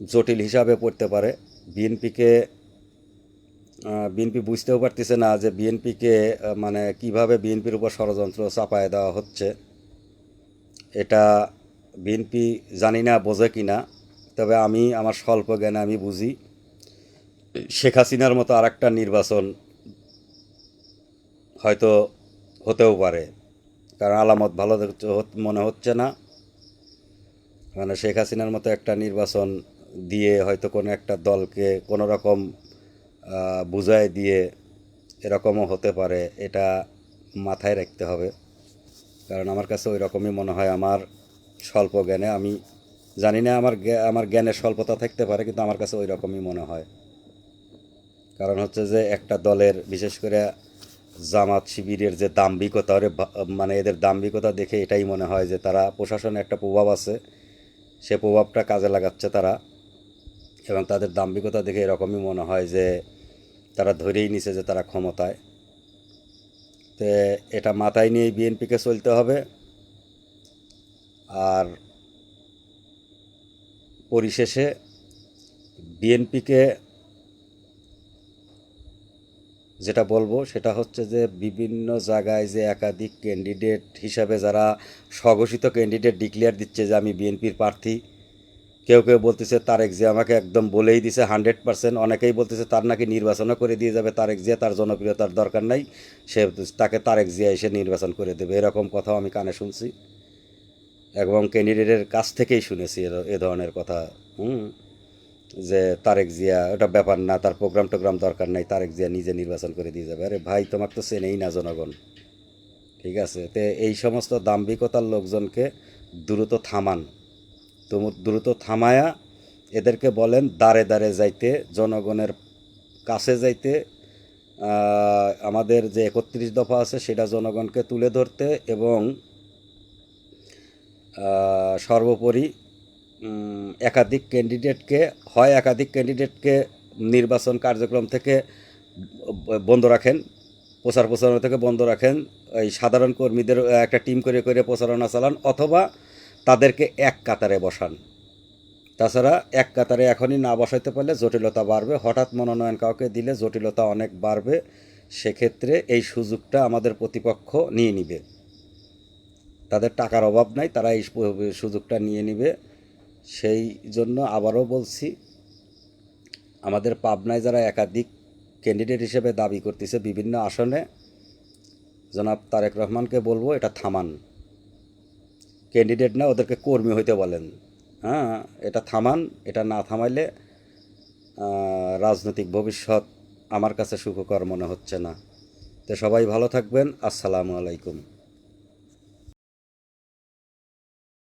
A: জটিল হিসাবে পড়তে পারে বিএনপিকে। বিএনপি বুঝতেও পারতেছে না যে বিএনপিকে মানে কিভাবে বিএনপির উপর ষড়যন্ত্র চাপায় দেওয়া হচ্ছে। এটা বিএনপি জানি না বোঝে কি না, তবে আমি আমার স্বল্প জ্ঞানে আমি বুঝি শেখ হাসিনার মতো আরেকটা নির্বাচন হয়তো হতেও পারে, কারণ আলামত ভালো মনে হচ্ছে না। মানে শেখ হাসিনার মতো একটা নির্বাচন দিয়ে হয়তো কোনো একটা দলকে কোনো রকম বুঝায় দিয়ে এরকমও হতে পারে, এটা মাথায় রাখতে হবে। কারণ আমার কাছে ওই রকমই মনে হয়, আমার স্বল্প জ্ঞানে। আমি জানি না, আমার জ্ঞানের স্বল্পতা থাকতে পারে, কিন্তু আমার কাছে ওই রকমই মনে হয়। কারণ হচ্ছে যে একটা দলের, বিশেষ করে জামাত শিবিরের যে দাম্ভিকতা, মানে এদের দাম্ভিকতা দেখে এটাই মনে হয় যে তারা প্রশাসনে একটা প্রভাব আছে, সে প্রভাবটা কাজে লাগাচ্ছে তারা, এবং তাদের দাম্ভিকতা দেখে এরকমই মনে হয় যে তারা ধরেই নিছে যে তারা ক্ষমতায়। তো এটা মাথায় নিয়ে বিএনপিকে চলতে হবে। আর পরিশেষে বিএনপিকে যেটা বলবো সেটা হচ্ছে যে বিভিন্ন জায়গায় যে একাধিক ক্যান্ডিডেট হিসাবে যারা স্বঘোষিত ক্যান্ডিডেট ডিক্লেয়ার দিচ্ছে যে আমি বিএনপির প্রার্থী, কেউ কেউ বলতেছে তারেক জিয়া আমাকে একদম বলেই দিছে 100%, অনেকেই বলতেছে তার নাকি নির্বাচনও করে দিয়ে যাবে তারেক জিয়া, তার জনপ্রিয়তার দরকার নাই, সে তাকে তারেক জিয়া এসে নির্বাচন করে দেবে, এরকম কথাও আমি কানে শুনছি এবং ক্যান্ডিডেটের কাছ থেকেই শুনেছি এ ধরনের কথা। যে তারেক জিয়া ওটা ব্যাপার না, তার প্রোগ্রাম টোগ্রাম দরকার নাই, তারেক জিয়া নিজে নির্বাচন করে দিয়ে যাবে। আরে ভাই, তোমাকে তো চেনেই না জনগণ, ঠিক আছে? তো এই সমস্ত দাম্ভিকতার লোকজনকে দ্রুত থামান, দ্রুত থামায়া এদেরকে বলেন দাঁড়ে দাঁড়ে যাইতে, জনগণের কাছে যাইতে, আমাদের যে 31 দফা আছে সেটা জনগণকে তুলে ধরতে এবং সর্বোপরি একাধিক ক্যান্ডিডেটকে নির্বাচন কার্যক্রম থেকে বন্ধ রাখেন, প্রচারণা থেকে বন্ধ রাখেন, এই সাধারণ কর্মীদের একটা টিম করে করে প্রচারণা চালান, অথবা তাদেরকে এক কাতারে বসান। তাছাড়া এক কাতারে এখনই না বসাইতে পারলে জটিলতা বাড়বে, হঠাৎ মনোনয়ন কাউকে দিলে জটিলতা অনেক বাড়বে, সেক্ষেত্রে এই সুযোগটা আমাদের প্রতিপক্ষ নিয়ে নিবে। তাদের টাকার অভাব নাই, তারা এই সুযোগটা নিয়ে নিবে। সেই জন্য আবারও বলছি, আমাদের পাবনায় যারা একাধিক ক্যান্ডিডেট হিসেবে দাবি করতেছে বিভিন্ন আসনে, জনাব তারেক রহমানকে বলবো এটা থামান। ক্যান্ডিডেট না, ওদেরকে কর্মী হইতে বলেন। হ্যাঁ, এটা থামান। এটা না থামাইলে রাজনৈতিক ভবিষ্যৎ আমার কাছে সুখকর মনে হচ্ছে না। তো সবাই ভালো থাকবেন। আসসালামু আলাইকুম।